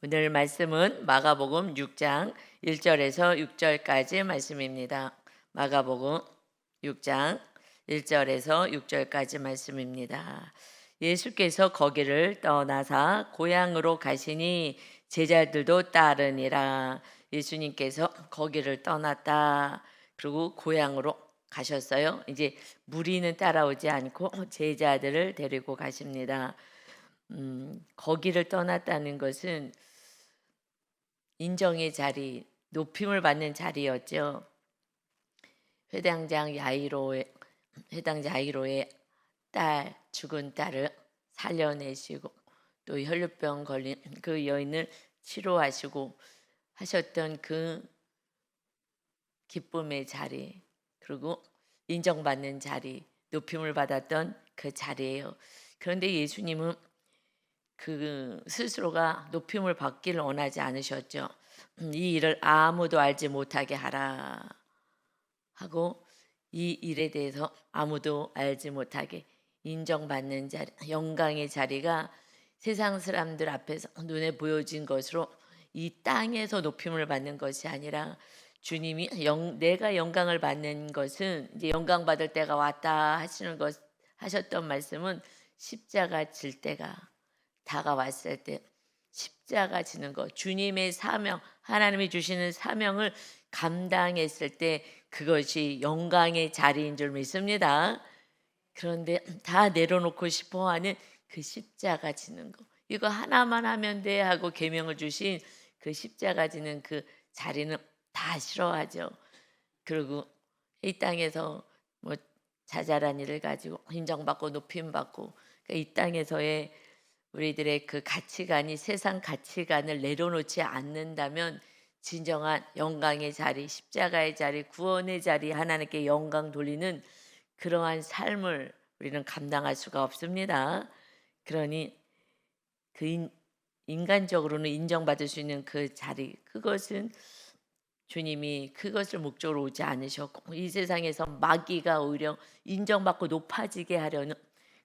오늘 말씀은 마가복음 6장 1절에서 6절까지 말씀입니다. 마가복음 6장 1절에서 6절까지 말씀입니다. 예수께서 거기를 떠나사 고향으로 가시니 제자들도 따르니라. 예수님께서 거기를 떠났다. 그리고 고향으로 가셨어요. 이제 무리는 따라오지 않고 제자들을 데리고 가십니다. 거기를 떠났다는 것은 인정의 자리, 높임을 받는 자리였죠. 회당장 야이로의 딸, 죽은 딸을 살려내시고 또 혈루병 걸린 그 여인을 치료하시고 하셨던 그 기쁨의 자리, 그리고 인정받는 자리, 높임을 받았던 그 자리예요. 그런데 예수님은 그 스스로가 높임을 받기를 원하지 않으셨죠. 이 일을 아무도 알지 못하게 하라 하고 이 일에 대해서 아무도 알지 못하게 인정받는 자리, 영광의 자리가 세상 사람들 앞에서 눈에 보여진 것으로 이 땅에서 높임을 받는 것이 아니라 주님이 내가 영광을 받는 것은 이제 영광 받을 때가 왔다 하셨던 말씀은 십자가 질 때가 다가왔을 때 십자가 지는 것, 주님의 사명, 하나님이 주시는 사명을 감당했을 때 그것이 영광의 자리인 줄 믿습니다. 그런데 다 내려놓고 싶어하는 그 십자가 지는 거, 이거 하나만 하면 돼 하고 계명을 주신 그 십자가 지는 그 자리는 다 싫어하죠. 그리고 이 땅에서 뭐 자잘한 일을 가지고 인정받고 높임받고, 그러니까 이 땅에서의 우리들의 그 가치관이 세상 가치관을 내려놓지 않는다면 진정한 영광의 자리, 십자가의 자리, 구원의 자리, 하나님께 영광 돌리는 그러한 삶을 우리는 감당할 수가 없습니다. 그러니 그 인간적으로는 인정받을 수 있는 그 자리, 그것은 주님이 그것을 목적으로 오지 않으셨고 이 세상에서 마귀가 오히려 인정받고 높아지게 하려는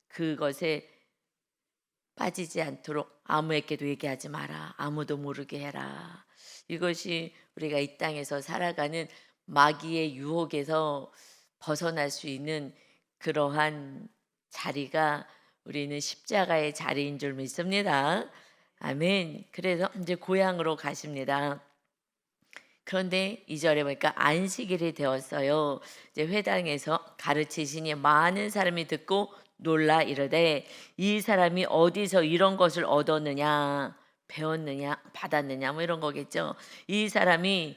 그것에 빠지지 않도록 아무에게도 얘기하지 마라. 아무도 모르게 해라. 이것이 우리가 이 땅에서 살아가는 마귀의 유혹에서 벗어날 수 있는 그러한 자리가 우리는 십자가의 자리인 줄 믿습니다. 아멘. 그래서 이제 고향으로 가십니다. 그런데 2절에 보니까 안식일이 되었어요. 이제 회당에서 가르치시니 많은 사람이 듣고 놀라 이르되 이 사람이 어디서 이런 것을 얻었느냐, 배웠느냐, 받았느냐, 뭐 이런 거겠죠. 이 사람이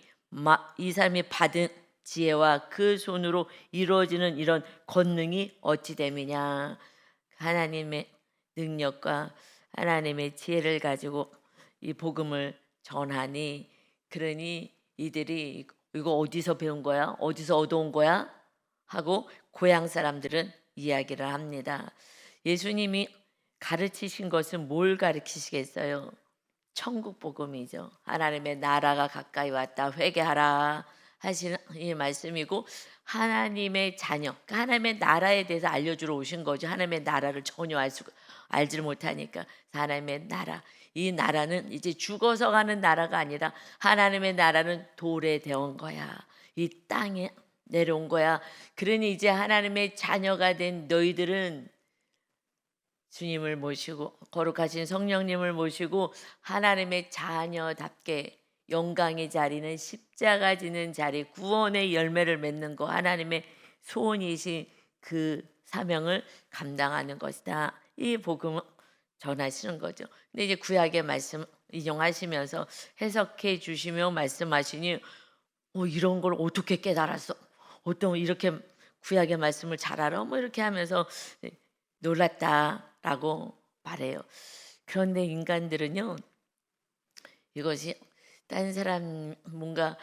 받은 지혜와 그 손으로 이루어지는 이런 권능이 어찌 됨이냐. 하나님의 능력과 하나님의 지혜를 가지고 이 복음을 전하니, 그러니 이들이 이거 어디서 배운 거야? 어디서 얻어온 거야? 하고 고향 사람들은 이야기를 합니다. 예수님이 가르치신 것은 뭘 가르치시겠어요? 천국 복음이죠. 하나님의 나라가 가까이 왔다, 회개하라 하시는 이 말씀이고, 하나님의 자녀, 그러니까 하나님의 나라에 대해서 알려주러 오신 거죠. 하나님의 나라를 전혀 알지를 못하니까. 하나님의 나라, 이 나라는 이제 죽어서 가는 나라가 아니라 하나님의 나라는 돌에 데운 거야. 이 땅에 내려온 거야. 그러니 이제 하나님의 자녀가 된 너희들은 주님을 모시고 거룩하신 성령님을 모시고 하나님의 자녀답게 영광의 자리는 십자가 지는 자리, 구원의 열매를 맺는 거, 하나님의 소원이신 그 사명을 감당하는 것이다. 이 복음을 전하시는 거죠. 근데 이제 구약의 말씀 인용하시면서 해석해 주시며 말씀하시니 이런 걸 어떻게 깨달았어? 어떤 이렇게 구약의 말씀을 잘 알아? 뭐 이렇게 하면서 놀랐다라고 말해요. 그런데 인간들은요, 이것이 딴 사람 뭔가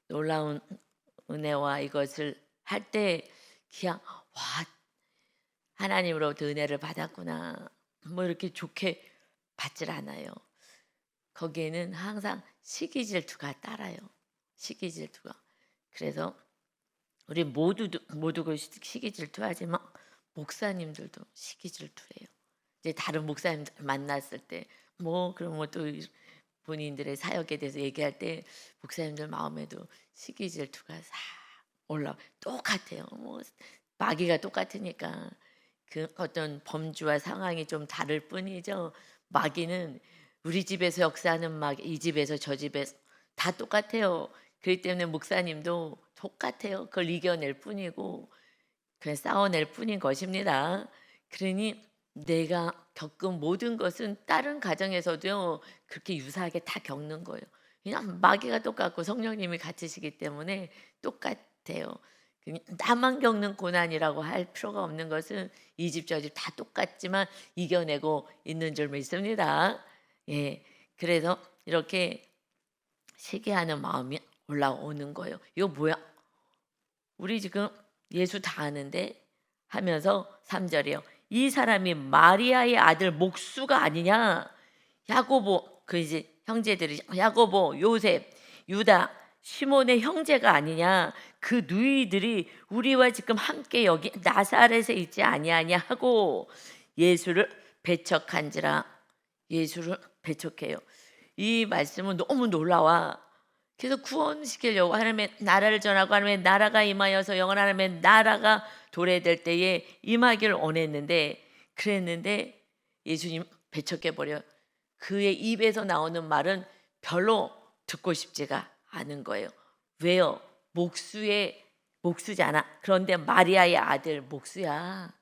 놀라운 은혜와 이것을 할 때 그냥 와, 하나님으로부터 은혜를 받았구나, 뭐 이렇게 좋게 받질 않아요. 거기에는 항상 시기 질투가 따라요. 시기 질투가. 그래서 우리 모두 그 시기 질투하지만 목사님들도 시기 질투해요. 이제 다른 목사님들 만났을 때 뭐 그런 뭐 또 본인들의 사역에 대해서 얘기할 때 목사님들 마음에도 시기 질투가 싹 올라. 똑같아요. 뭐 마귀가 똑같으니까 그 어떤 범주와 상황이 좀 다를 뿐이죠. 마귀는 우리 집에서 역사하는 마귀, 이 집에서 저 집에서 다 똑같아요. 그렇기 때문에 목사님도 똑같아요. 그걸 이겨낼 뿐이고 그냥 싸워낼 뿐인 것입니다. 그러니 내가 겪은 모든 것은 다른 가정에서도요 그렇게 유사하게 다 겪는 거예요. 그냥 마귀가 똑같고 성령님이 같으시기 때문에 똑같아요. 그냥 나만 겪는 고난이라고 할 필요가 없는 것은 이 집 저 집 다 똑같지만 이겨내고 있는 줄 믿습니다. 예, 그래서 이렇게 시기하는 마음이 올라오는 거예요. 이거 뭐야? 우리 지금 예수 다 아는데 하면서 3절이요. 이 사람이 마리아의 아들 목수가 아니냐? 야고보 그 이제 형제들이 야고보, 요셉, 유다, 시몬의 형제가 아니냐? 그 누이들이 우리와 지금 함께 여기 나사렛에 있지 아니하냐 하고 예수를 배척한지라. 예수를 배척해요. 이 말씀은 너무 놀라워. 그래서 구원시키려고 하나님의 나라를 전하고 하나님의 나라가 임하여서 영원한 하나님의 나라가 도래될 때에 임하기를 원했는데 그랬는데 예수님 배척해버려. 그의 입에서 나오는 말은 별로 듣고 싶지가 않은 거예요. 왜요? 목수잖아. 그런데 마리아의 아들 목수야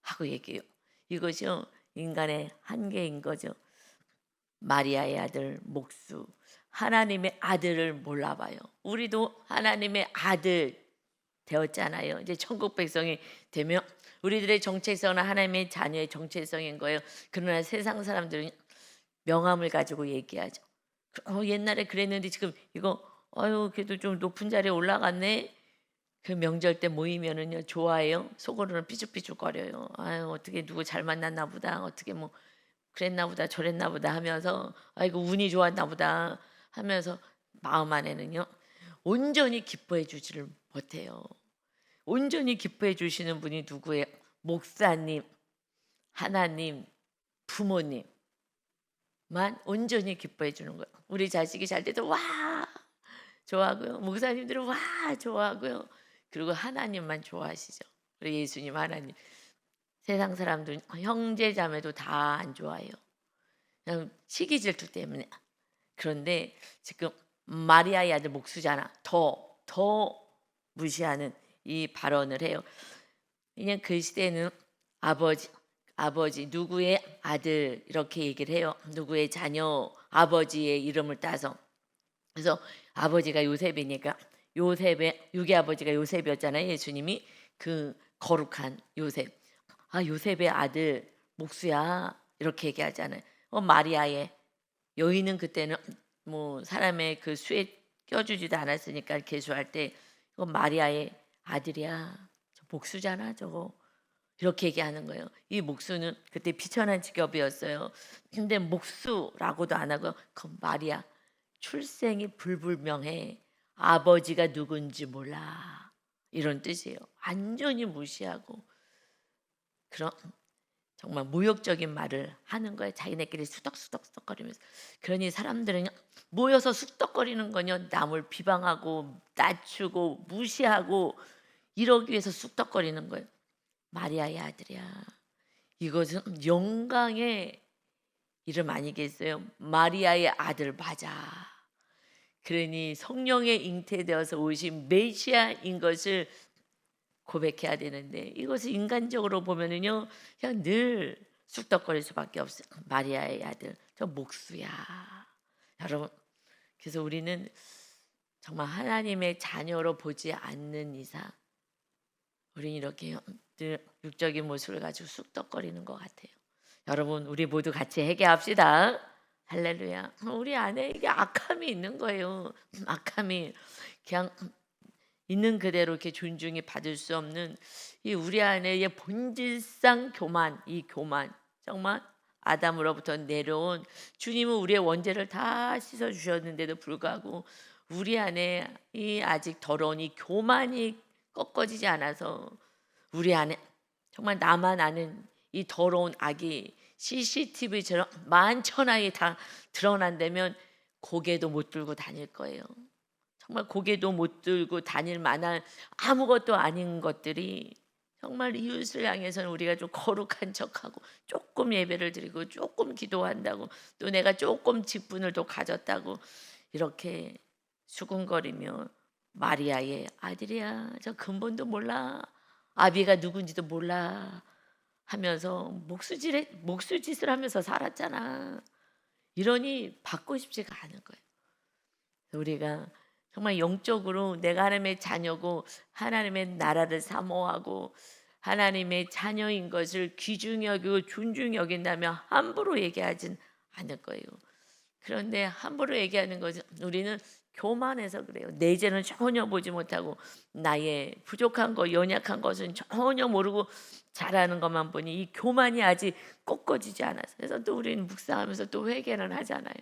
하고 얘기해요. 이것이 인간의 한계인 거죠. 마리아의 아들 목수, 하나님의 아들을 몰라봐요. 우리도 하나님의 아들 되었잖아요. 이제 천국 백성이 되면 우리들의 정체성은 하나님의 자녀의 정체성인 거예요. 그러나 세상 사람들은 명함을 가지고 얘기하죠. 옛날에 그랬는데 지금 이거 그래도 좀 높은 자리에 올라갔네. 그 명절 때 모이면은요 좋아해요. 속으로는 삐죽삐죽거려요. 어떻게 누구 잘 만났나 보다. 어떻게 뭐 그랬나 보다 저랬나 보다 하면서 아이고 운이 좋았나 보다 하면서 마음 안에는요 온전히 기뻐해 주지를 못해요. 온전히 기뻐해 주시는 분이 누구예요? 목사님, 하나님, 부모님만 온전히 기뻐해 주는 거예요. 우리 자식이 잘 돼도 와 좋아하고요. 목사님들은 와 좋아하고요. 그리고 하나님만 좋아하시죠. 우리 예수님 하나님. 세상 사람들 형제 자매도 다 안 좋아해요. 그냥 시기 질투 때문에. 그런데 지금 마리아의 아들 목수잖아. 더 무시하는 이 발언을 해요. 그냥 그 시대는 아버지 누구의 아들 이렇게 얘기를 해요. 누구의 자녀 아버지의 이름을 따서. 그래서 아버지가 요셉이니까 요셉의 육의 아버지가 요셉이었잖아요. 예수님이 그 거룩한 요셉. 요셉의 아들 목수야 이렇게 얘기하잖아요. 마리아의 여인은 그때는 뭐 사람의 그 수에 껴주지도 않았으니까 계수할 때 마리아의 아들이야. 저 목수잖아 저거. 이렇게 얘기하는 거예요. 이 목수는 그때 비천한 직업이었어요. 근데 목수라고도 안 하고 그 마리아 출생이 불분명해. 아버지가 누군지 몰라. 이런 뜻이에요. 완전히 무시하고 그런 정말 모욕적인 말을 하는 거예요. 자기네끼리 수덕수덕거리면서. 그러니 사람들은 모여서 쑥덕거리는 거요. 남을 비방하고 낮추고 무시하고 이러기 위해서 쑥덕거리는 거예요. 마리아의 아들이야. 이것은 영광의 이름 아니겠어요? 마리아의 아들 맞아. 그러니 성령에 잉태되어서 오신 메시아인 것을 고백해야 되는데 이것을 인간적으로 보면은요 그냥 늘 쑥덕거릴 수밖에 없어요. 마리아의 아들 저 목수야. 여러분 그래서 우리는 정말 하나님의 자녀로 보지 않는 이상 우리는 이렇게 늘 육적인 모습을 가지고 쑥덕거리는 것 같아요. 여러분 우리 모두 같이 회개합시다. 할렐루야. 우리 안에 이게 악함이 있는 거예요. 악함이 그냥 있는 그대로 이렇게 존중이 받을 수 없는 이 우리 안에의 본질상 교만, 이 교만 정말 아담으로부터 내려온 주님은 우리의 원죄를 다 씻어 주셨는데도 불구하고 우리 안에 이 아직 더러운 이 교만이 꺾어지지 않아서 우리 안에 정말 나만 아는 이 더러운 악이 CCTV처럼 만천하에 다 드러난다면 고개도 못 들고 다닐 거예요. 정말 고개도 못 들고 다닐 만한 아무것도 아닌 것들이 정말 이웃을 향해서는 우리가 좀 거룩한 척하고 조금 예배를 드리고 조금 기도한다고 또 내가 조금 직분을 또 가졌다고 이렇게 수군거리며 마리아의 아들이야 저 근본도 몰라 아비가 누군지도 몰라 하면서 목수짓을 하면서 살았잖아. 이러니 받고 싶지가 않은 거예요. 우리가 정말 영적으로 내가 하나님의 자녀고 하나님의 나라를 사모하고 하나님의 자녀인 것을 귀중히 여기고 존중히 여긴다면 함부로 얘기하진 않을 거예요. 그런데 함부로 얘기하는 것은 우리는 교만해서 그래요. 내 죄는 전혀 보지 못하고 나의 부족한 것, 연약한 것은 전혀 모르고 잘하는 것만 보니 이 교만이 아직 꺾어지지 않아서 그래서 또 우리는 묵상하면서 또 회개는 하잖아요.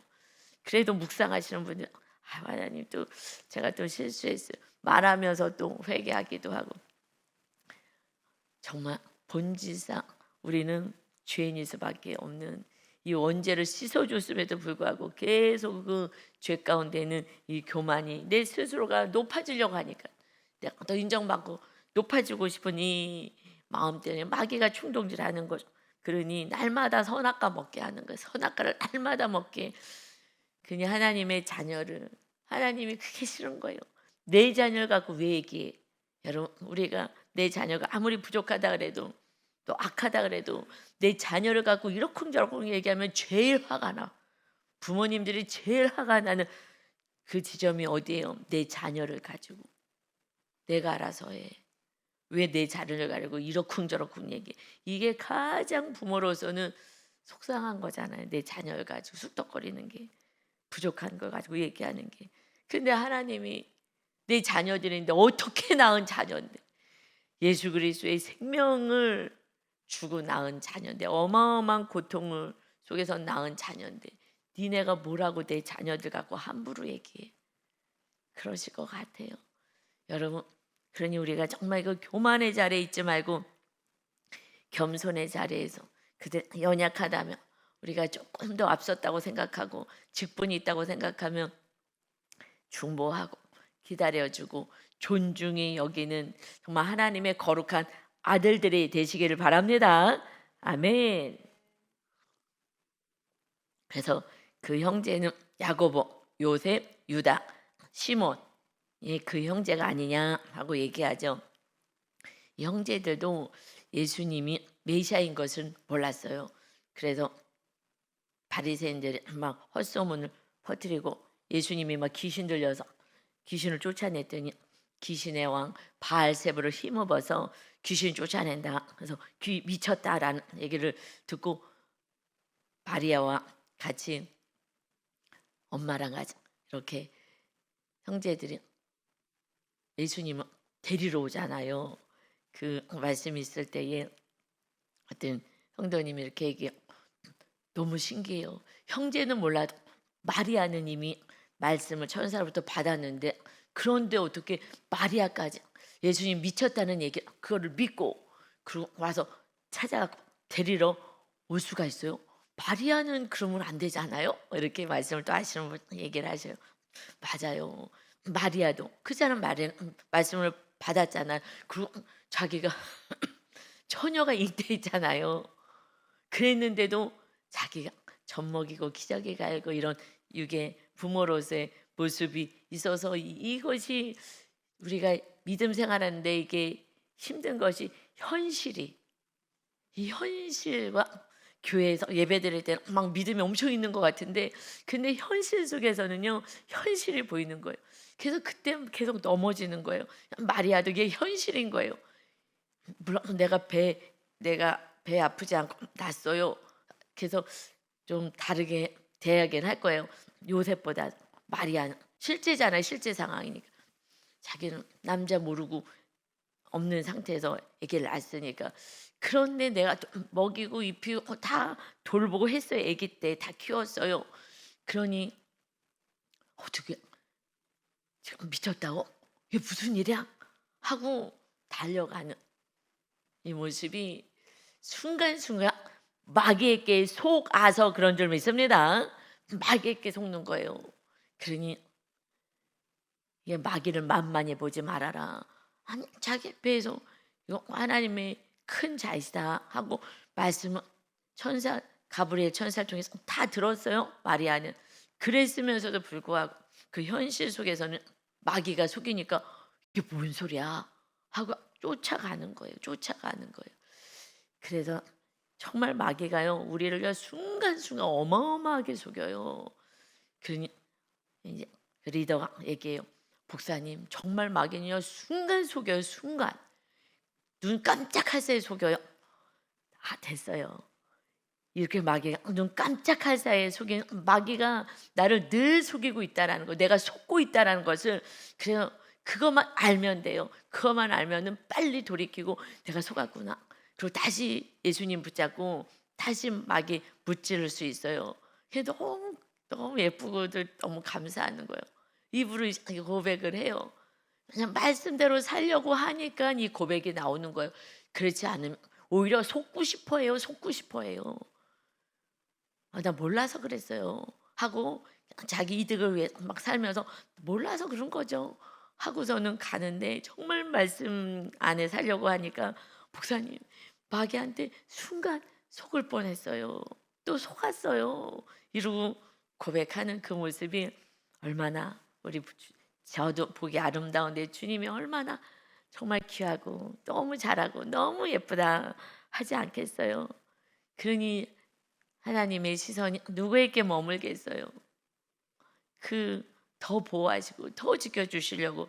그래도 묵상하시는 분들 하나님 또 제가 또 실수했어요. 말하면서 또 회개하기도 하고 정말 본질상 우리는 죄인일 수밖에 없는 이 원죄를 씻어줬음에도 불구하고 계속 그 죄 가운데는 이 교만이 내 스스로가 높아지려고 하니까 내가 더 인정받고 높아지고 싶은 이 마음 때문에 마귀가 충동질하는 거죠. 그러니 날마다 선악과 먹게 하는 거예요. 선악과를 날마다 먹게. 그냥 하나님의 자녀를 하나님이 그게 싫은 거예요. 내 자녀를 갖고 왜 얘기해? 여러분 우리가 내 자녀가 아무리 부족하다 그래도 또 악하다 그래도 내 자녀를 갖고 이러쿵저러쿵 얘기하면 제일 화가 나. 부모님들이 제일 화가 나는 그 지점이 어디예요? 내 자녀를 가지고 내가 알아서 해. 왜 내 자녀를 가지고 이러쿵저러쿵 얘기해? 이게 가장 부모로서는 속상한 거잖아요. 내 자녀를 가지고 쑥덕거리는 게 부족한 걸 가지고 얘기하는 게. 근데 하나님이 내 자녀들인데 어떻게 낳은 자녀인데 예수 그리스도의 생명을 주고 낳은 자녀인데 어마어마한 고통을 속에서 낳은 자녀인데 니네가 뭐라고 내 자녀들 갖고 함부로 얘기해. 그러실 것 같아요. 여러분 그러니 우리가 정말 그 교만의 자리에 있지 말고 겸손의 자리에서 그들 연약하다면 우리가 조금 더 앞섰다고 생각하고 직분이 있다고 생각하면 중보하고 기다려주고 존중히 여기는 정말 하나님의 거룩한 아들들이 되시기를 바랍니다. 아멘. 그래서 그 형제는 야고보, 요셉, 유다, 시몬 그 형제가 아니냐 하고 얘기하죠. 이 형제들도 예수님이 메시아인 것을 몰랐어요. 그래서 바리새인들이 막 헛소문을 퍼뜨리고 예수님이 막 귀신 들려서 귀신을 쫓아냈더니 귀신의 왕 바알세불을 힘입어서 귀신 쫓아낸다. 그래서 귀 미쳤다라는 얘기를 듣고 마리아와 같이 엄마랑 같이 이렇게 형제들이 예수님을 데리러 오잖아요. 그 말씀이 있을 때에 어떤 형도님이 이렇게 얘기해요. 너무 신기해요. 형제는 몰라도 마리아는 이미 말씀을 천사로부터 받았는데 그런데 어떻게 마리아까지 예수님 미쳤다는 얘기 그거를 믿고 그리고 와서 찾아가고 데리러 올 수가 있어요. 마리아는 그러면 안 되잖아요. 이렇게 말씀을 또 하시는 분 얘기를 하셔요. 맞아요. 마리아도 그 사람 말씀을 받았잖아요. 그리고 자기가 처녀가 잉태했잖아요. 그랬는데도 자기가 젖먹이고 기저귀 갈고 이런 육의 부모로서의 모습이 있어서 이것이 우리가 믿음 생활하는데 이게 힘든 것이 현실이 이 현실과 교회에서 예배 드릴 때는 막 믿음이 엄청 있는 것 같은데 근데 현실 속에서는요 현실이 보이는 거예요. 그래서 그때 계속 넘어지는 거예요. 마리아도 이게 현실인 거예요. 물론 내가 배 아프지 않고 났어요. 그래서 좀 다르게 대하긴 할 거예요. 요셉보다 마리아는 실제잖아요. 실제 상황이니까. 자기는 남자 모르고 없는 상태에서 아기를 낳았으니까. 그런데 내가 먹이고 입히고 다 돌보고 했어요. 아기 때 다 키웠어요. 그러니 어떻게 지금 미쳤다고? 이게 무슨 일이야? 하고 달려가는 이 모습이 순간순간 마귀에게 속아서 그런 줄 믿습니다. 마귀에게 속는 거예요. 그러니 이게 마귀를 만만히 보지 말아라. 아니 자기 배에서 이거 하나님의 큰 자이시다 하고 말씀은 천사 가브리엘 천사를 통해서 다 들었어요. 마리아는. 그랬으면서도 불구하고 그 현실 속에서는 마귀가 속이니까 이게 뭔 소리야 하고 쫓아가는 거예요. 쫓아가는 거예요. 그래서 정말 마귀가요 우리를 순간순간 어마어마하게 속여요. 그러니 이제 그 리더가 얘기해요. 목사님 정말 마귀는요 순간 속여요. 순간 눈 깜짝할 새에 속여요. 아 됐어요. 이렇게 마귀가 눈 깜짝할 사이에 속이는 마귀가 나를 늘 속이고 있다라는 거, 내가 속고 있다라는 것을 그래서 그것만 알면 돼요. 그것만 알면은 빨리 돌이키고 내가 속았구나. 그리고 다시 예수님 붙잡고 다시 마귀 무찌를 수 있어요. 그게 너무 너무 예쁘고 너무 감사하는 거예요. 입으로 이렇게 고백을 해요. 그냥 말씀대로 살려고 하니까 이 고백이 나오는 거예요. 그렇지 않으면 오히려 속고 싶어해요. 속고 싶어해요. 아, 나 몰라서 그랬어요. 하고 자기 이득을 위해 막 살면서 몰라서 그런 거죠. 하고서는 가는데 정말 말씀 안에 살려고 하니까 목사님 마귀한테 순간 속을 뻔했어요. 또 속았어요. 이러고 고백하는 그 모습이 얼마나 저도 보기 아름다운데 주님이 얼마나 정말 귀하고 너무 잘하고 너무 예쁘다 하지 않겠어요. 그러니 하나님의 시선이 누구에게 머물겠어요. 그 더 보호하시고 더 지켜주시려고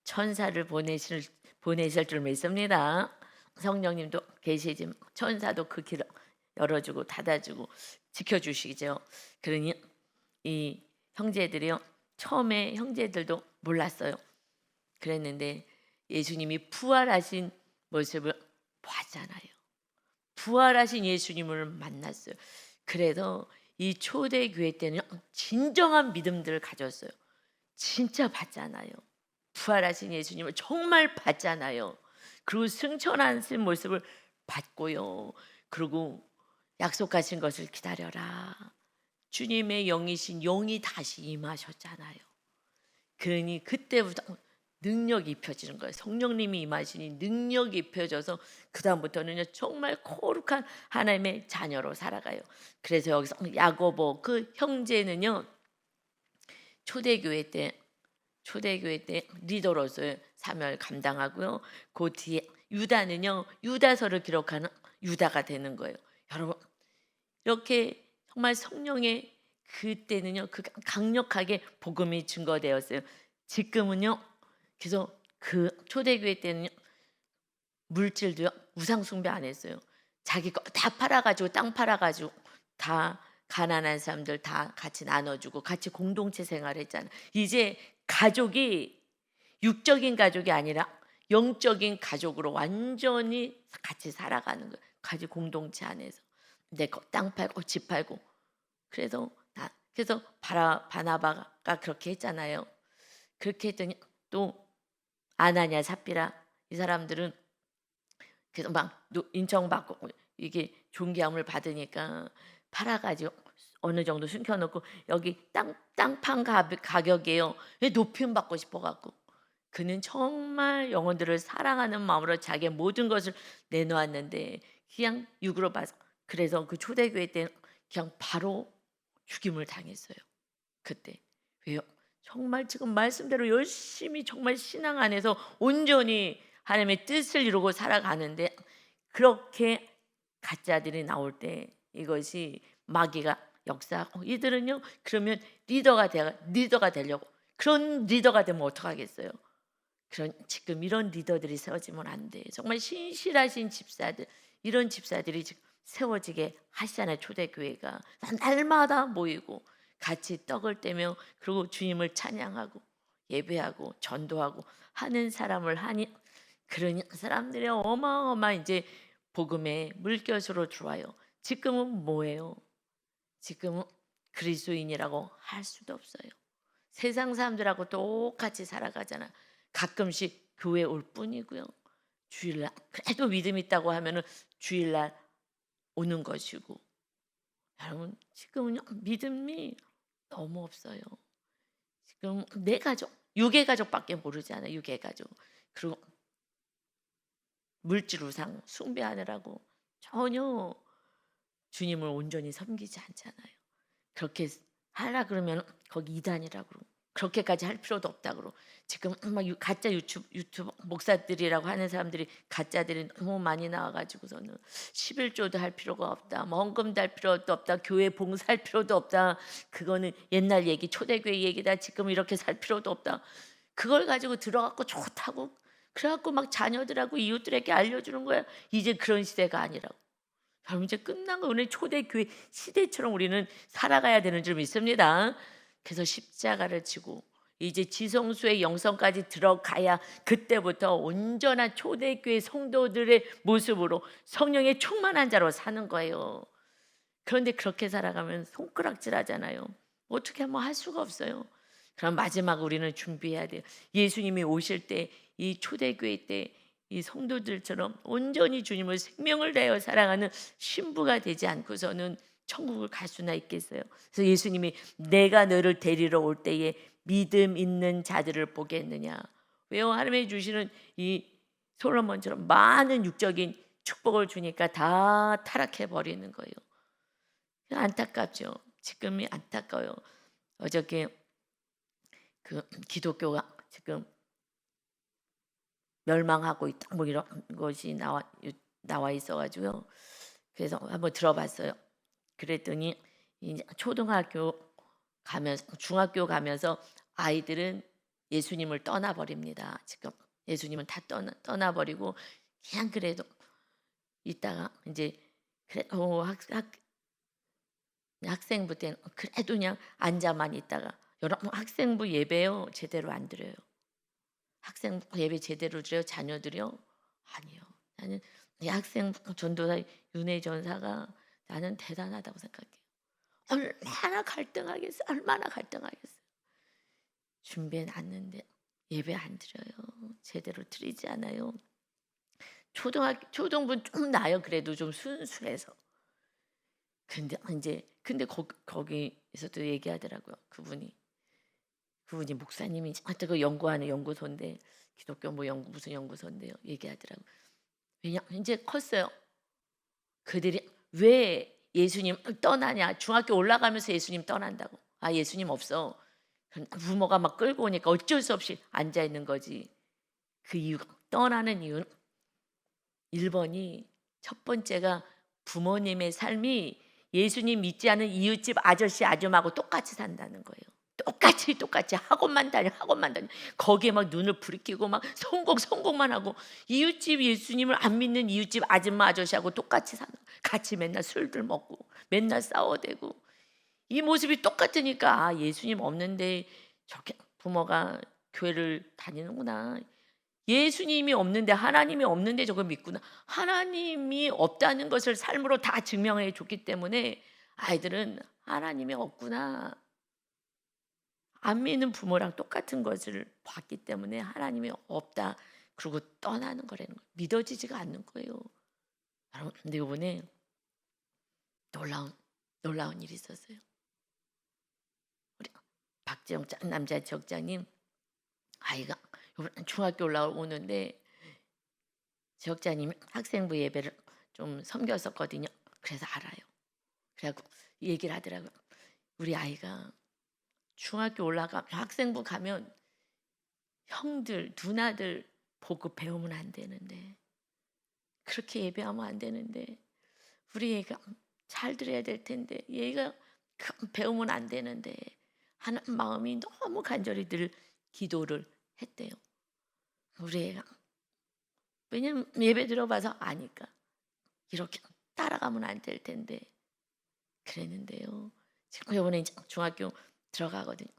천사를 보내실 줄 믿습니다. 성령님도 계시지만 천사도 그 길을 열어주고 닫아주고 지켜주시죠. 그러니 이 형제들이요 처음에 형제들도 몰랐어요. 그랬는데 예수님이 부활하신 모습을 봤잖아요. 부활하신 예수님을 만났어요. 그래서 이 초대교회 때는 진정한 믿음들을 가졌어요. 진짜 봤잖아요. 부활하신 예수님을 정말 봤잖아요. 그리고 승천하신 모습을 봤고요. 그리고 약속하신 것을 기다려라. 주님의 영이신 영이 다시 임하셨잖아요. 그러니 그때부터 능력이 입혀지는 거예요. 성령님이 임하시니 능력이 입혀져서 그 다음부터는 정말 거룩한 하나님의 자녀로 살아가요. 그래서 여기서 야고보 그 형제는요 초대교회 때 리더로서 사명을 감당하고요. 그 뒤에 유다는요 유다서를 기록하는 유다가 되는 거예요. 여러분 이렇게 정말 성령의 그때는요 그 강력하게 복음이 증거되었어요. 지금은요 그래서 그 초대교회 때는 물질도요 우상 숭배 안 했어요. 자기 거 다 팔아가지고 땅 팔아가지고 다 가난한 사람들 다 같이 나눠주고 같이 공동체 생활했잖아요. 이제 가족이 육적인 가족이 아니라 영적인 가족으로 완전히 같이 살아가는 거예요. 가족 공동체 안에서 내 거 땅 팔고 집 팔고 그래서 바나바가 그렇게 했잖아요. 그렇게 했더니 또 아나냐 삽비라 이 사람들은 그래서 막 인정받고 이게 존귀함을 받으니까 팔아가지고 어느 정도 숨겨놓고 여기 땅판 가격이에요. 왜 높임 받고 싶어갖고 그는 정말 영혼들을 사랑하는 마음으로 자기의 모든 것을 내놓았는데 그냥 육으로 봐서 그래서 그 초대교회 때는 그냥 바로 죽임을 당했어요. 그때 왜요? 정말 지금 말씀대로 열심히 정말 신앙 안에서 온전히 하나님의 뜻을 이루고 살아가는데 그렇게 가짜들이 나올 때 이것이 마귀가 역사하고 이들은요 그러면 리더가 되려고 그런 리더가 되면 어떡하겠어요? 그런 지금 이런 리더들이 세워지면 안 돼. 정말 신실하신 집사들 이런 집사들이 지금 세워지게 하시잖아요. 초대교회가 날마다 모이고 같이 떡을 떼며 그리고 주님을 찬양하고 예배하고 전도하고 하는 사람을 하니 그러니 사람들이 어마어마한 이제 복음의 물결수로 들어와요. 지금은 뭐예요? 지금은 그리스도인이라고 할 수도 없어요. 세상 사람들하고 똑같이 살아가잖아. 가끔씩 교회 올 뿐이고요. 주일날 그래도 믿음 있다고 하면은 주일날 오는 것이고, 여러분 지금은 믿음이 너무 없어요. 지금 내 가족, 육의 가족밖에 모르잖아요. 육의 가족. 그리고 물질 우상 숭배하느라고 전혀 주님을 온전히 섬기지 않잖아요. 그렇게 하라 그러면 거기 이단이라고 그러고, 그렇게까지 할 필요도 없다 그러고, 지금 막 가짜 유튜브 목사들이라고 하는 사람들이 가짜들이 너무 많이 나와가지고서는 11조도 할 필요가 없다, 뭐 헌금도 할 필요도 없다, 교회 봉사할 필요도 없다, 그거는 옛날 얘기, 초대교회 얘기다, 지금 이렇게 살 필요도 없다, 그걸 가지고 들어갖고 좋다고 그래갖고 막 자녀들하고 이웃들에게 알려주는 거야. 이제 그런 시대가 아니라고. 여러분 이제 끝난 거. 오늘 초대교회 시대처럼 우리는 살아가야 되는 줄 믿습니다. 그래서 십자가를 지고 이제 지성소의 영성까지 들어가야 그때부터 온전한 초대교회 성도들의 모습으로 성령의 충만한 자로 사는 거예요. 그런데 그렇게 살아가면 손가락질 하잖아요. 어떻게 뭐 할 수가 없어요. 그럼 마지막 우리는 준비해야 돼요. 예수님이 오실 때 이 초대교회 때 이 성도들처럼 온전히 주님을 생명을 다하여 사랑하는 신부가 되지 않고서는 천국을 갈 수나 있겠어요. 그래서 예수님이 내가 너를 데리러 올 때에 믿음 있는 자들을 보겠느냐. 왜요? 하나님이 주시는 이 솔로몬처럼 많은 육적인 축복을 주니까 다 타락해 버리는 거예요. 안타깝죠. 지금이 안타까워요. 어저께 그 기독교가 지금 멸망하고 있다 뭐 이런 것이 나와 있어가지고요. 그래서 한번 들어봤어요. 그랬더니 이제 초등학교 가면서 중학교 가면서 아이들은 예수님을 떠나버립니다. 지금 예수님은 다 떠나버리고 그냥 그래도 있다가 이제 그래 학생부 때는 그래도 그냥 앉아만 있다가, 여러분 학생부 예배요 제대로 안 드려요. 학생부 예배 제대로 드려요 자녀들이요? 아니요. 나는 이 학생부 전도사 윤혜 전사가 나는 대단하다고 생각해요. 얼마나 갈등하겠어요. 얼마나 갈등하겠어요. 준비해 놨는데 예배 안 드려요. 제대로 드리지 않아요. 초등부 좀 나요. 그래도 좀 순수해서. 근데 거기에서도 얘기하더라고요. 그분이 목사님이 하여튼 그 연구하는 연구소인데, 기독교 뭐 무슨 연구소인데요. 얘기하더라고요. 왜냐 이제 컸어요. 그들이 왜 예수님 떠나냐. 중학교 올라가면서 예수님 떠난다고. 아 예수님 없어. 부모가 막 끌고 오니까 어쩔 수 없이 앉아 있는 거지. 그 이유가, 떠나는 이유는 1번이, 첫 번째가 부모님의 삶이 예수님 믿지 않은 이웃집 아저씨 아줌마하고 똑같이 산다는 거예요. 똑같이 학원만 다녀. 거기에 막 눈을 부리키고 막 성공만 하고, 이웃집 예수님을 안 믿는 이웃집 아줌마 아저씨하고 똑같이 사는, 같이 맨날 술들 먹고 맨날 싸워대고, 이 모습이 똑같으니까 아 예수님 없는데 저렇게 부모가 교회를 다니는구나. 예수님이 없는데, 하나님이 없는데 저걸 믿구나. 하나님이 없다는 것을 삶으로 다 증명해 줬기 때문에 아이들은 하나님이 없구나. 안 믿는 부모랑 똑같은 것을 봤기 때문에 하나님이 없다. 그리고 떠나는 거라는 거예요. 믿어지지가 않는 거예요. 여러분, 근데 이번에 놀라운 일이 있었어요. 우리 박재영 남자 지역장님 아이가 이번 중학교 올라오는데, 지역장님이 학생부 예배를 좀 섬겼었거든요. 그래서 알아요. 그래갖고 얘기를 하더라고요. 우리 아이가 중학교 올라가 학생부 가면 형들 누나들 보고 배우면 안 되는데, 그렇게 예배하면 안 되는데, 우리 애가 잘 들어야 될 텐데 얘가 배우면 안 되는데 하는 마음이 너무 간절히 늘 기도를 했대요. 우리 애가 왜냐면 예배 들어봐서 아니까 이렇게 따라가면 안 될 텐데 그랬는데요. 지금 이번에 이제 중학교 들어가거든요.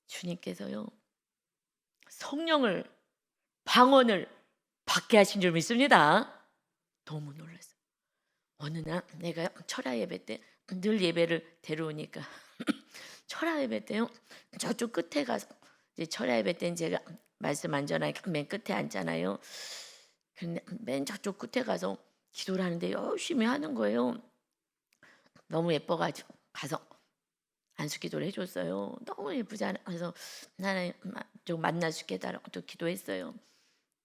주님께서요 성령을, 방언을 받게 하신 줄 믿습니다. 너무 놀랐어요. 어느 날 내가 철야 예배 때 늘 예배를 데려오니까 철야 예배 때요 저쪽 끝에 가서, 이제 철야 예배 때는 제가 말씀 안 전하니까 맨 끝에 앉잖아요. 근데 맨 저쪽 끝에 가서 기도를 하는데 열심히 하는 거예요. 너무 예뻐가지고 가서 안수기도를 해줬어요. 너무 예쁘잖아. 그래서 하나님 좀 만날 수 있게 해달라고 또 기도했어요.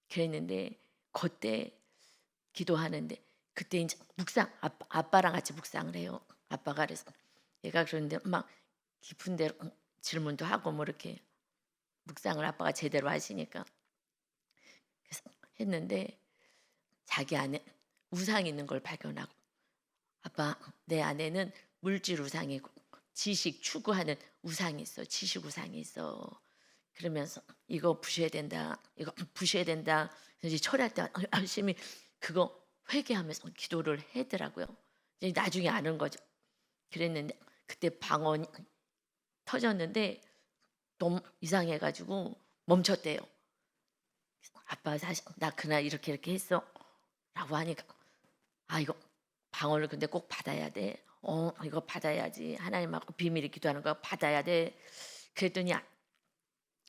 그랬는데 그때 기도하는데 그때 이제 아빠랑 같이 묵상을 해요. 아빠가 그래서 얘가 그러는데 막 깊은 데로 질문도 하고 뭐 이렇게 묵상을 아빠가 제대로 하시니까 그래서 했는데 자기 안에 우상이 있는 걸 발견하고 아빠 내 안에는 물질 우상이고 지식 추구하는 우상이 있어. 지식 우상이 있어. 그러면서 이거 부셔야 된다. 이거 부셔야 된다. 이제 철회할 때 열심히 그거 회개하면서 기도를 하더라고요. 이제 나중에 아는 거죠. 그랬는데 그때 방언이 터졌는데 너무 이상해가지고 멈췄대요. 아빠 사실 나 그날 이렇게 했어 라고 하니까 아 이거 방언을 근데 꼭 받아야 돼. 이거 받아야지. 하나님하고 비밀이 기도하는 거 받아야 돼. 그랬더니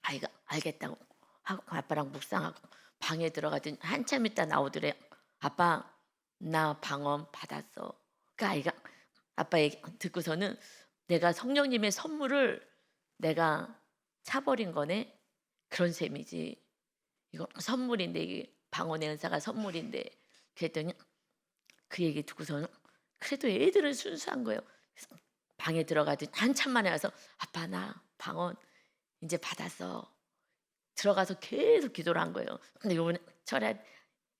아이가 알겠다고 하고 아빠랑 묵상하고 방에 들어가더니 한참 있다 나오더래요. 아빠 나 방언 받았어. 그 아이가 아빠 얘기 듣고서는 내가 성령님의 선물을 내가 차버린 거네. 그런 셈이지. 이거 선물인데 이게 방언의 은사가 선물인데 그랬더니 그 얘기 듣고서는 그래도 애들은 순수한 거예요. 그래서 방에 들어가더니 한참 만에 와서 아빠 나 방언 이제 받았어. 들어가서 계속 기도를 한 거예요. 근데 요번에 철야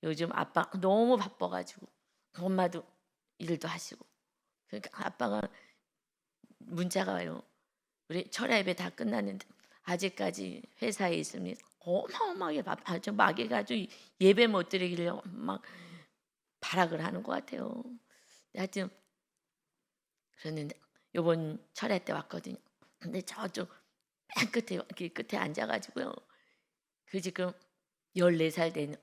요즘 아빠 너무 바빠가지고 엄마도 일도 하시고 그러니까 아빠가 문자가 와요. 우리 철야 예배 다 끝났는데 아직까지 회사에 있습니다. 어마어마하게 바빠져 막해가지고 예배 못 드리려고 막 발악을 하는 것 같아요. 하여튼 그랬는데 요번 철야 때 왔거든요. 근데 저쪽 맨 끝에 길 끝에 앉아가지고요. 그 지금 14살 된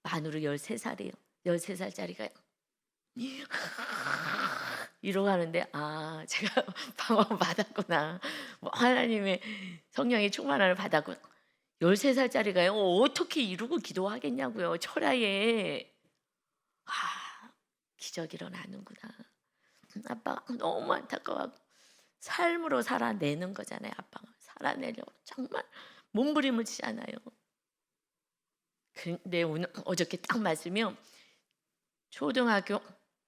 만으로 13살이에요. 13살짜리가 이러고 하는데 아 제가 방언 받았구나. 뭐 하나님의 성령의 충만함을 받았구나. 13살짜리가요. 어떻게 이루고 기도하겠냐고요. 철야에. 기적이 일어나는구나. 아빠가 너무 안타까워하고 삶으로 살아내는 거잖아요. 아빠가 살아내려고 정말 몸부림치잖아요. 근데 오늘 어저께 딱 말씀이요. 초등학교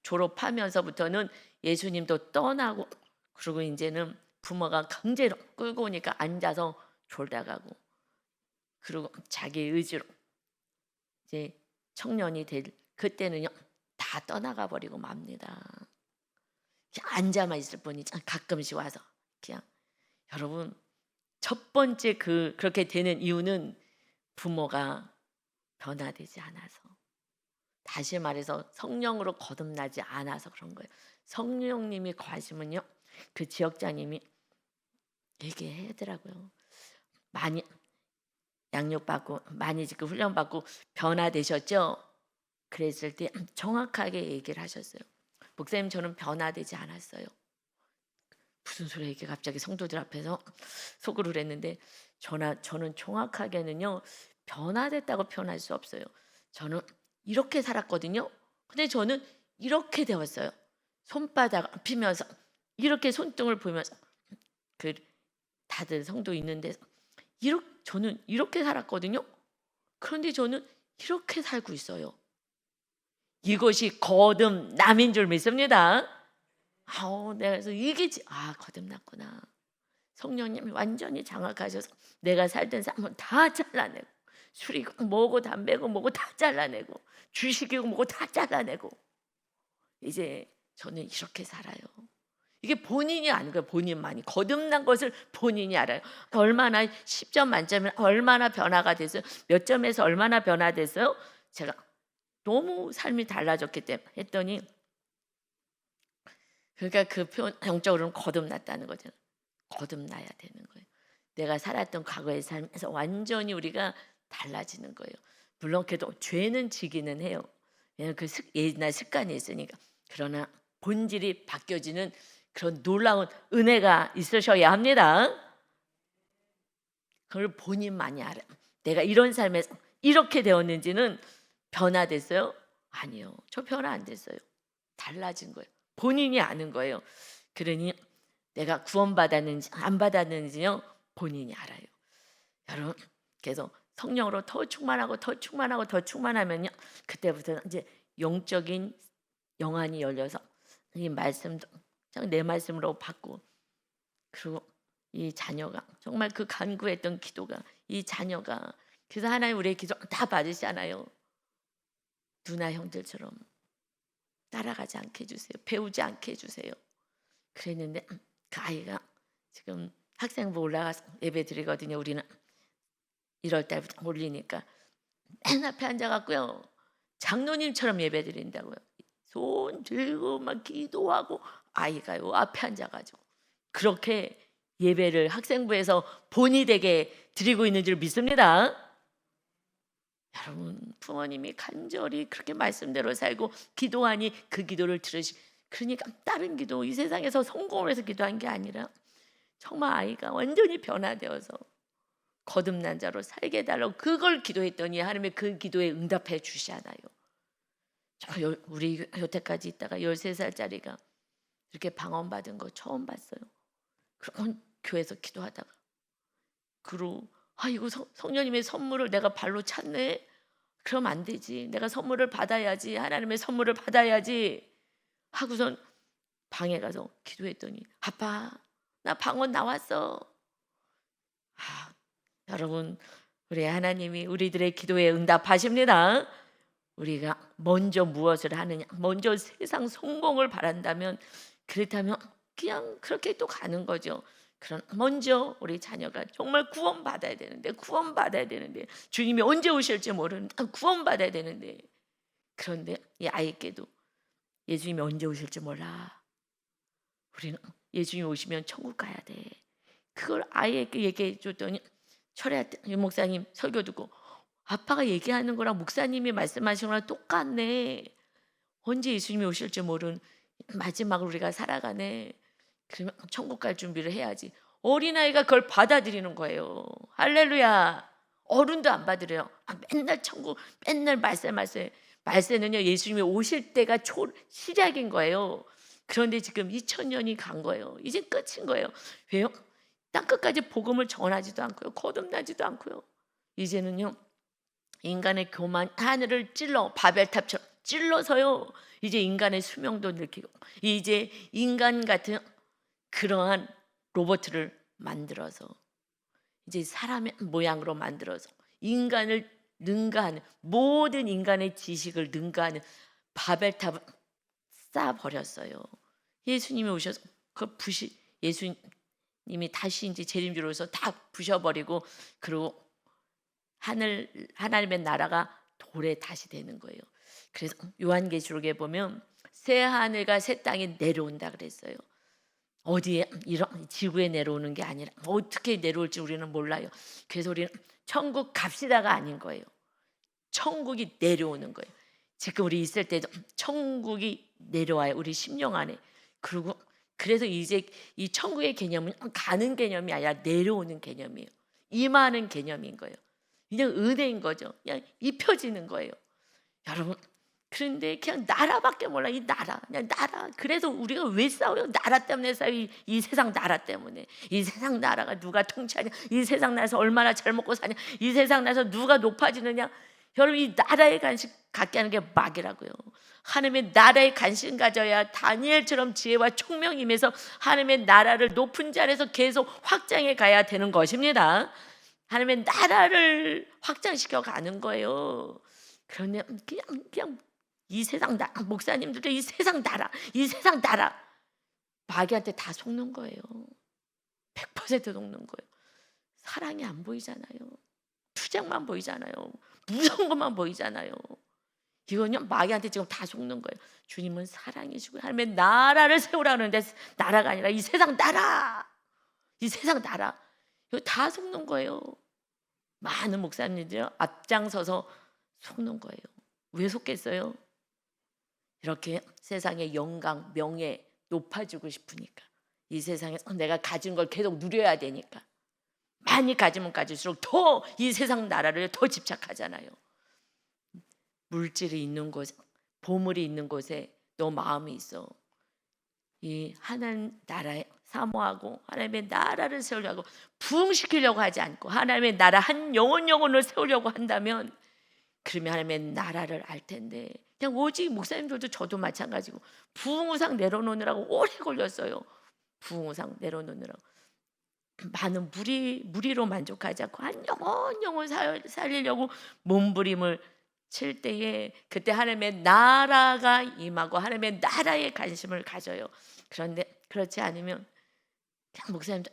졸업하면서부터는 예수님도 떠나고 그리고 이제는 부모가 강제로 끌고 오니까 앉아서 졸다가고 그리고 자기 의지로 이제 청년이 될 그때는요 다 떠나가 버리고 맙니다. 그냥 앉아만 있을 뿐이지 가끔씩 와서 그냥 여러분 첫 번째 그렇게 되는 이유는 부모가 변화되지 않아서 다시 말해서 성령으로 거듭나지 않아서 그런 거예요. 성령님이 거하시면요 그 지역장님이 얘기하더라고요. 많이 양육받고 많이 지금 훈련받고 변화되셨죠? 그랬을 때 정확하게 얘기를 하셨어요. 목사님 저는 변화되지 않았어요. 무슨 소리야 이게 갑자기 성도들 앞에서 속으로 그랬는데 저는 정확하게는요 변화됐다고 표현할 수 없어요. 저는 이렇게 살았거든요. 근데 저는 이렇게 되었어요. 손바닥 피면서 이렇게 손등을 보면서 그 다들 성도 있는데 저는 이렇게 살았거든요. 그런데 저는 이렇게 살고 있어요. 이것이 거듭남인 줄 믿습니다. 내가 그래서 이게 거듭났구나. 성령님이 완전히 장악하셔서 내가 살던 삶은 다 잘라내고 술이고 뭐고 담배고 뭐고 다 잘라내고 주식이고 뭐고 다 잘라내고 이제 저는 이렇게 살아요. 이게 본인이 아는 거예요. 본인만이 거듭난 것을 본인이 알아요. 얼마나 10점 만점에 얼마나 변화가 됐어요. 몇 점에서 얼마나 변화됐어요. 제가 너무 삶이 달라졌기 때문에 했더니 그러니까 그 표현 영적으로는 거듭났다는 거죠. 거듭나야 되는 거예요. 내가 살았던 과거의 삶에서 완전히 우리가 달라지는 거예요. 물론 그래도 죄는 지기는 해요. 왜냐하면 그 옛날 습관이 있으니까. 그러나 본질이 바뀌어지는 그런 놀라운 은혜가 있으셔야 합니다. 그걸 본인만이 알아요. 내가 이런 삶에서 이렇게 되었는지는 변화됐어요? 아니요. 저 변화 안 됐어요. 달라진 거예요. 본인이 아는 거예요. 그러니 내가 구원받았는지 안 받았는지요, 본인이 알아요. 여러분, 그래서 성령으로 더 충만하고 더 충만하고 더 충만하면요, 그때부터 이제 영적인 영안이 열려서 이 말씀도 내 말씀으로 받고, 그리고 이 자녀가 정말 그 간구했던 기도가, 이 자녀가, 그래서 하나님 우리의 기도 다 받으시잖아요. 누나 형들처럼 따라가지 않게 해주세요. 배우지 않게 해주세요. 그랬는데 그 아이가 지금 학생부 올라가서 예배 드리거든요. 우리는 1월 달부터 올리니까 맨 앞에 앉아갖고요, 장로님처럼 예배 드린다고요. 손 들고 막 기도하고, 아이가요 앞에 앉아가지고 그렇게 예배를 학생부에서 본이 되게 드리고 있는 줄 믿습니다. 여러분, 부모님이 간절히 그렇게 말씀대로 살고 기도하니 그 기도를 들으시. 그러니까 다른 기도, 이 세상에서 성공을 해서 기도한 게 아니라 정말 아이가 완전히 변화되어서 거듭난 자로 살게 해달라고 그걸 기도했더니 하나님의 그 기도에 응답해 주시잖아요. 우리 여태까지 있다가 13살짜리가 이렇게 방언받은 거 처음 봤어요. 그럼 교회에서 기도하다가, 그리고 이거 성령님의 선물을 내가 발로 찼네. 그럼 안 되지. 내가 선물을 받아야지. 하나님의 선물을 받아야지 하고선 방에 가서 기도했더니, 아빠 나 방언 나왔어. 여러분, 우리 하나님이 우리들의 기도에 응답하십니다. 우리가 먼저 무엇을 하느냐, 먼저 세상 성공을 바란다면, 그렇다면 그냥 그렇게 또 가는 거죠. 그럼 먼저 우리 자녀가 정말 구원받아야 되는데 주님이 언제 오실지 모르는데 구원받아야 되는데, 그런데 이 아이께도 예수님이 언제 오실지 몰라. 우리는 예수님이 오시면 천국 가야 돼. 그걸 아이에게 얘기해 줬더니 철야 때 유 목사님 설교 듣고, 아빠가 얘기하는 거랑 목사님이 말씀하시는 거랑 똑같네. 언제 예수님이 오실지 모르는 마지막을 우리가 살아가네. 그러면 천국 갈 준비를 해야지. 어린아이가 그걸 받아들이는 거예요. 할렐루야. 어른도 안 받으래요. 맨날 천국, 맨날 말세는요, 예수님이 오실 때가 시작인 거예요. 그런데 지금 2000년이 간 거예요. 이제 끝인 거예요. 왜요? 땅끝까지 복음을 전하지도 않고요, 거듭나지도 않고요. 이제는요, 인간의 교만, 하늘을 바벨탑처럼 찔러서요, 이제 인간의 수명도 느끼고, 이제 인간 같은 그러한 로봇을 만들어서, 이제 사람의 모양으로 만들어서 인간을 능가하는, 모든 인간의 지식을 능가하는 바벨탑을 쌓아버렸어요. 예수님이 오셔서 예수님이 다시 이제 재림주로서 다 부셔버리고, 그리고 하나님의 나라가 돌에 다시 되는 거예요. 그래서 요한계시록에 보면 새 하늘과 새 땅이 내려온다 그랬어요. 어디에, 이런 지구에 내려오는 게 아니라 어떻게 내려올지 우리는 몰라요. 그래서 우리는 천국 갑시다가 아닌 거예요. 천국이 내려오는 거예요. 지금 우리 있을 때도 천국이 내려와요, 우리 심령 안에. 그리고 그래서 이제 이 천국의 개념은 가는 개념이 아니라 내려오는 개념이에요. 임하는 개념인 거예요. 그냥 은혜인 거죠. 그냥 입혀지는 거예요. 여러분, 그런데 그냥 나라밖에 몰라. 이 나라, 그냥 나라. 그래서 우리가 왜 싸워요? 나라 때문에 싸워요. 이 세상 나라 때문에. 이 세상 나라가 누가 통치하냐, 이 세상 나라에서 얼마나 잘 먹고 사냐, 이 세상 나라에서 누가 높아지느냐. 여러분, 이 나라의 간식 갖게 하는 게 막이라고요. 하나님의 나라에 관심 가져야 다니엘처럼 지혜와 총명이 임해서 하나님의 나라를 높은 자리에서 계속 확장해 가야 되는 것입니다. 하나님의 나라를 확장시켜 가는 거예요. 그런데 그냥 이 세상 나라, 목사님들도 이 세상 나라 마귀한테 다 속는 거예요. 100% 속는 거예요. 사랑이 안 보이잖아요. 투쟁만 보이잖아요. 무서운 것만 보이잖아요. 이건요, 마귀한테 지금 다 속는 거예요. 주님은 사랑이시고 하나님의 나라를 세우라는데, 나라가 아니라 이 세상 나라, 이거 다 속는 거예요. 많은 목사님들이 앞장서서 속는 거예요. 왜 속겠어요? 이렇게 세상의 영광, 명예 높아지고 싶으니까. 이 세상에서 내가 가진 걸 계속 누려야 되니까. 많이 가지면 가질수록 더 이 세상 나라를 더 집착하잖아요. 물질이 있는 곳, 보물이 있는 곳에 너 마음이 있어. 이 하나님 나라에 사모하고 하나님의 나라를 세우려고 부흥시키려고 하지 않고 하나님의 나라 한 영혼을 세우려고 한다면, 그러면 하나님의 나라를 알 텐데, 그냥 오직 목사님들도 저도 마찬가지고 부흥우상 내려놓느라고 오래 걸렸어요. 부흥우상 내려놓느라고 많은 무리로 만족하지 않고 한 영혼 살리려고 몸부림을 칠 때에, 그때 하나님의 나라가 임하고 하나님의 나라에 관심을 가져요. 그런데 그렇지 않으면 그냥 목사님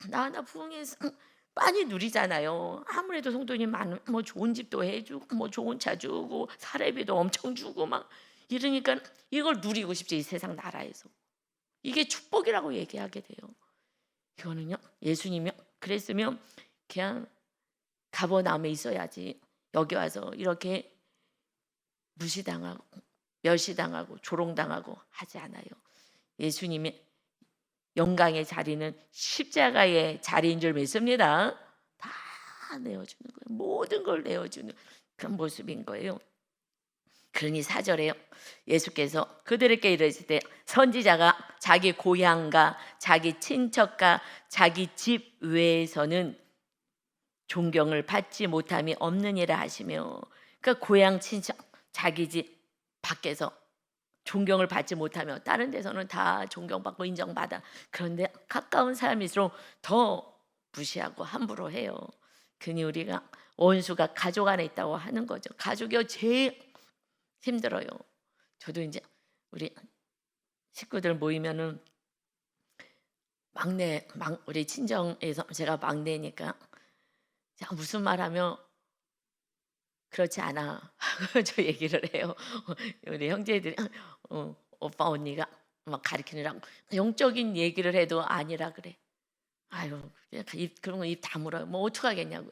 나 부흥해서 많이 누리잖아요. 아무래도 성도님 많은 뭐 좋은 집도 해주고 뭐 좋은 차 주고 사례비도 엄청 주고 막 이러니까 이걸 누리고 싶지, 이 세상 나라에서. 이게 축복이라고 얘기하게 돼요. 이거는요, 예수님이 그랬으면 그냥 가버나움에 있어야지 여기 와서 이렇게 무시당하고 멸시당하고 조롱당하고 하지 않아요. 예수님의 영광의 자리는 십자가의 자리인 줄 믿습니다. 다 내어주는 거예요. 모든 걸 내어주는 그런 모습인 거예요. 그러니 4절에요. 예수께서 그들에게 이르실 때 선지자가 자기 고향과 자기 친척과 자기 집 외에서는 존경을 받지 못함이 없느니라 하시며, 그러니까 고향 친척 자기 집 밖에서 존경을 받지 못하며 다른 데서는 다 존경받고 인정받아. 그런데 가까운 사람일수록 더 무시하고 함부로 해요. 그니 우리가 원수가 가족 안에 있다고 하는 거죠. 가족이 제일 힘들어요. 저도 이제 우리 식구들 모이면은 우리 친정에서 제가 막내니까 무슨 말하면 그렇지 않아 저 얘기를 해요. 우리 형제들이 오빠 언니가 막 가르치느라고 영적인 얘기를 해도 아니라 그래. 아유 그런 거 입 다물어요. 뭐 어떡하겠냐고요.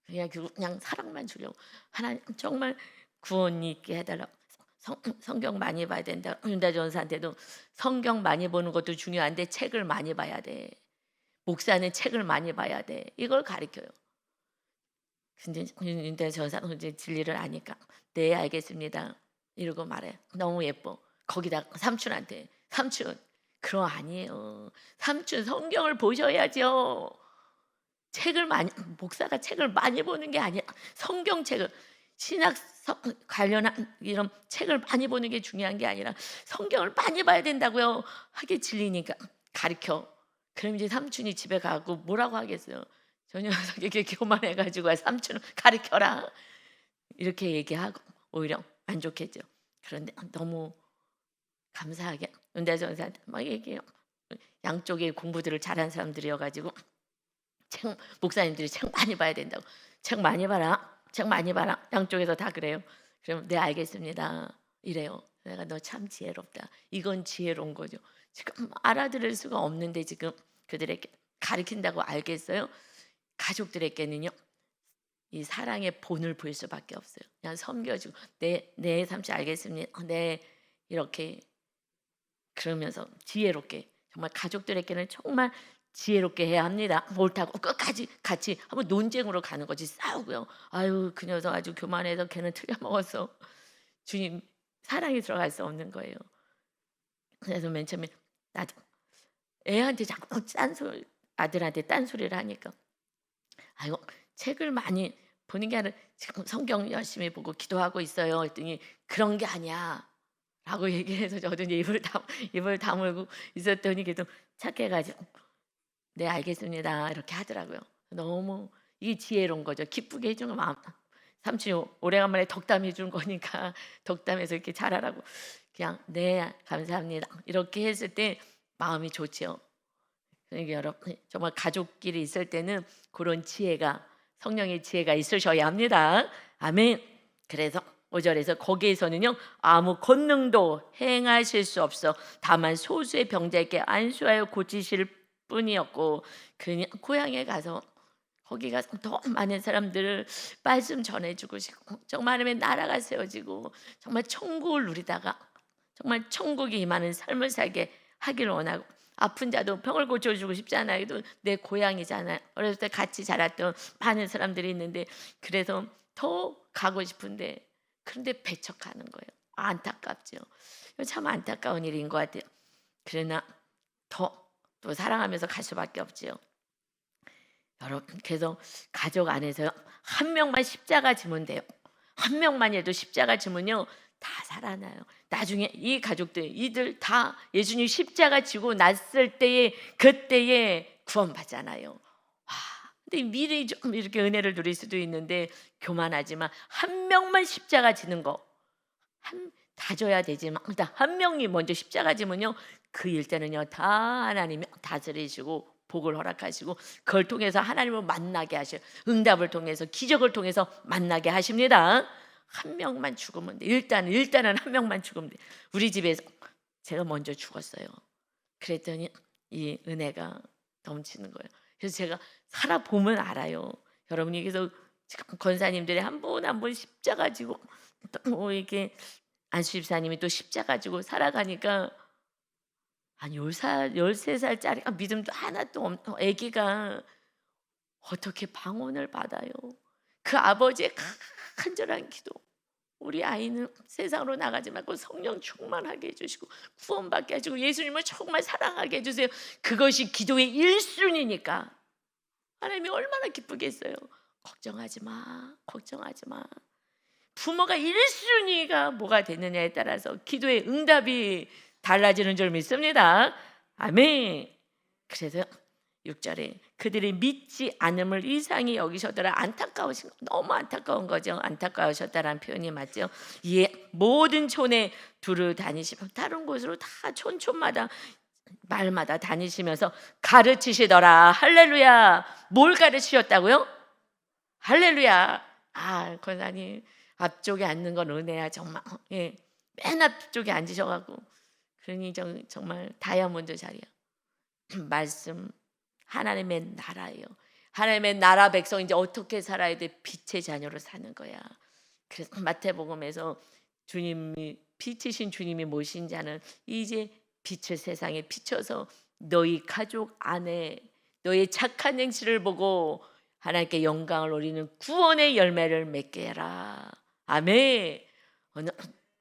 그냥 사랑만 주려고. 하나님 정말 구원 있게 해달라고. 성경 많이 봐야 된다. 윤다 전사한테도 성경 많이 보는 것도 중요한데 책을 많이 봐야 돼. 목사는 책을 많이 봐야 돼. 이걸 가르쳐요. 근데 윤다 전사 이제 진리를 아니까 네 알겠습니다 이러고 말해. 너무 예뻐. 거기다 삼촌한테 삼촌 그럼 아니에요. 삼촌 성경을 보셔야죠. 목사가 책을 많이 보는 게 아니라 성경책을 신학 관련한 이런 책을 많이 보는 게 중요한 게 아니라 성경을 많이 봐야 된다고요. 하게 질리니까 가르쳐. 그럼 이제 삼촌이 집에 가고 뭐라고 하겠어요. 저 녀석 이렇게 교만해가지고 삼촌을 가르쳐라 이렇게 얘기하고 오히려 안 좋겠죠. 그런데 너무 감사하게 은대 전사한테 막 얘기해요. 양쪽에 공부들을 잘한 사람들이어가지고 목사님들이 책 많이 봐야 된다고. 책 많이 봐라. 책 많이 봐라. 양쪽에서 다 그래요. 그럼 네 알겠습니다 이래요. 내가 너 참 지혜롭다. 이건 지혜로운 거죠. 지금 알아들을 수가 없는데 지금 그들에게 가르친다고 알겠어요? 가족들에게는요 이 사랑의 본을 볼 수밖에 없어요. 그냥 섬겨주고 네 삼촌 알겠습니다. 네 이렇게 그러면서 지혜롭게 정말 가족들에게는 정말 지혜롭게 해야 합니다. 옳다고 끝까지 같이 한번 논쟁으로 가는 거지. 싸우고요. 아유 그 녀석 아주 교만해서 걔는 틀려먹었어. 주님 사랑이 들어갈 수 없는 거예요. 그래서 맨 처음에 나도 애한테 자꾸 아들한테 딴소리를 하니까 아이고 책을 많이 보는 게 아니라 지금 성경 열심히 보고 기도하고 있어요 했더니 그런 게 아니야 라고 얘기해서 저도 이제 입을 다물고 있었더니 걔도 착해가지고 네 알겠습니다 이렇게 하더라고요. 너무 이게 지혜로운 거죠. 기쁘게 해주는 마음. 삼촌이 오래간만에 덕담 해준 거니까 덕담해서 이렇게 잘하라고 그냥 네 감사합니다 이렇게 했을 때 마음이 좋죠. 그러니까 여러분 정말 가족끼리 있을 때는 그런 지혜가 성령의 지혜가 있으셔야 합니다. 아멘. 그래서 5절에서 거기에서는요 아무 권능도 행하실 수 없어 다만 소수의 병자에게 안수하여 고치실 뿐이었고 그냥 고향에 가서 거기 가서 더 많은 사람들을 말씀 전해주고 싶고 정말 하나님의 나라가 세워지고 정말 천국을 누리다가 정말 천국이 임하는 삶을 살게 하기를 원하고 아픈 자도 병을 고쳐주고 싶잖아요. 내 고향이잖아요. 어렸을 때 같이 자랐던 많은 사람들이 있는데 그래서 더 가고 싶은데 그런데 배척하는 거예요. 안타깝죠. 이거 참 안타까운 일인 것 같아요. 그러나 또 사랑하면서 갈 수밖에 없지요. 여러분, 그래서 가족 안에서 한 명만 십자가 지면 돼요. 한 명만이라도 십자가 지면요 다 살아나요. 나중에 이 가족들 이들 다 예수님 십자가 지고 났을 때에 그때에 구원받잖아요. 와, 근데 미리 좀 이렇게 은혜를 누릴 수도 있는데 교만하지만 한 명만 십자가 지는 거 다 줘야 되지만 한 명이 먼저 십자가 지면요 그 일대는요 다 하나님이 다스리시고 복을 허락하시고 그걸 통해서 하나님을 만나게 하셔요. 응답을 통해서 기적을 통해서 만나게 하십니다. 한 명만 죽으면 돼. 일단은 한 명만 죽으면 돼. 우리 집에서 제가 먼저 죽었어요. 그랬더니 이 은혜가 넘치는 거예요. 그래서 제가 살아보면 알아요. 여러분이 그래서 지금 권사님들이 한 분 한 분 십자가 지고 또 이렇게 안수집사님이 또 십자가 지고 살아가니까 한 13살짜리 믿음도 하나도 없는 애기가 어떻게 방언을 받아요. 그 아버지의 간절한 기도, 우리 아이는 세상으로 나가지 말고 성령 충만하게 해주시고 구원받게 해주고 예수님을 정말 사랑하게 해주세요. 그것이 기도의 1순위니까 하나님이 얼마나 기쁘겠어요. 걱정하지 마, 걱정하지 마. 부모가 1순위가 뭐가 되느냐에 따라서 기도의 응답이 달라지는 줄 믿습니다. 아멘. 그래서 6절에 그들이 믿지 않음을 이상히 여기셨더라. 안타까우신 거, 너무 안타까운 거죠. 안타까우셨다라는 표현이 맞죠. 이에 모든 촌에 두루 다니시며 다른 곳으로 다 촌촌마다 말마다 다니시면서 가르치시더라. 할렐루야. 뭘 가르치셨다고요? 할렐루야. 권사님 앞쪽에 앉는 건 은혜야 정말. 예, 맨 앞쪽에 앉으셔가지고 그러니 정말 다이아몬드 자리야. 말씀 하나님의 나라예요. 하나님의 나라 백성 이제 어떻게 살아야 돼? 빛의 자녀로 사는 거야. 그래서 마태복음에서 주님이 빛이신 주님이 모신 자는 이제 빛을 세상에 비춰서 너희 가족 안에 너의 착한 행실을 보고 하나님께 영광을 올리는 구원의 열매를 맺게 해라. 아멘. 오늘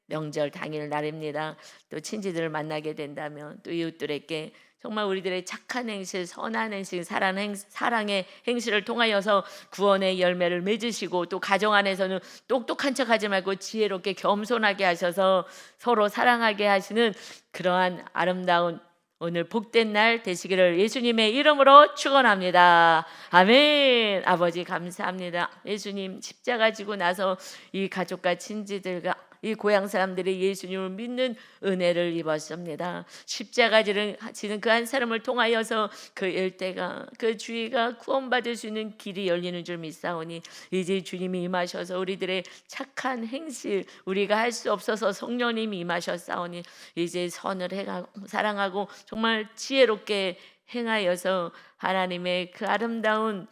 명절 당일 날입니다. 또 친지들을 만나게 된다면 또 이웃들에게 정말 우리들의 착한 행실, 선한 행실, 사랑의 행실을 통하여서 구원의 열매를 맺으시고 또 가정 안에서는 똑똑한 척하지 말고 지혜롭게 겸손하게 하셔서 서로 사랑하게 하시는 그러한 아름다운 오늘 복된 날 되시기를 예수님의 이름으로 축원합니다. 아멘. 아버지 감사합니다. 예수님 십자가 지고 나서 이 가족과 친지들과 이 고향 사람들이 예수님을 믿는 은혜를 입었습니다. 십자가 지는 그 한 사람을 통하여서 그 일대가 그 주위가 구원받을 수 있는 길이 열리는 줄 믿사오니 이제 주님이 임하셔서 우리들의 착한 행실 우리가 할 수 없어서 성령님이 임하셨사오니 이제 선을 행하고 사랑하고 정말 지혜롭게 행하여서 하나님의 그 아름다운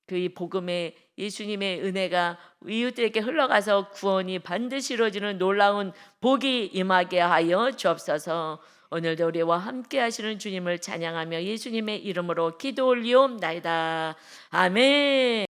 그 복음의 예수님의 은혜가 이웃들에게 흘러가서 구원이 반드시 이루어지는 놀라운 복이 임하게 하여 주옵소서. 오늘도 우리와 함께 하시는 주님을 찬양하며 예수님의 이름으로 기도 올리옵나이다. 아멘.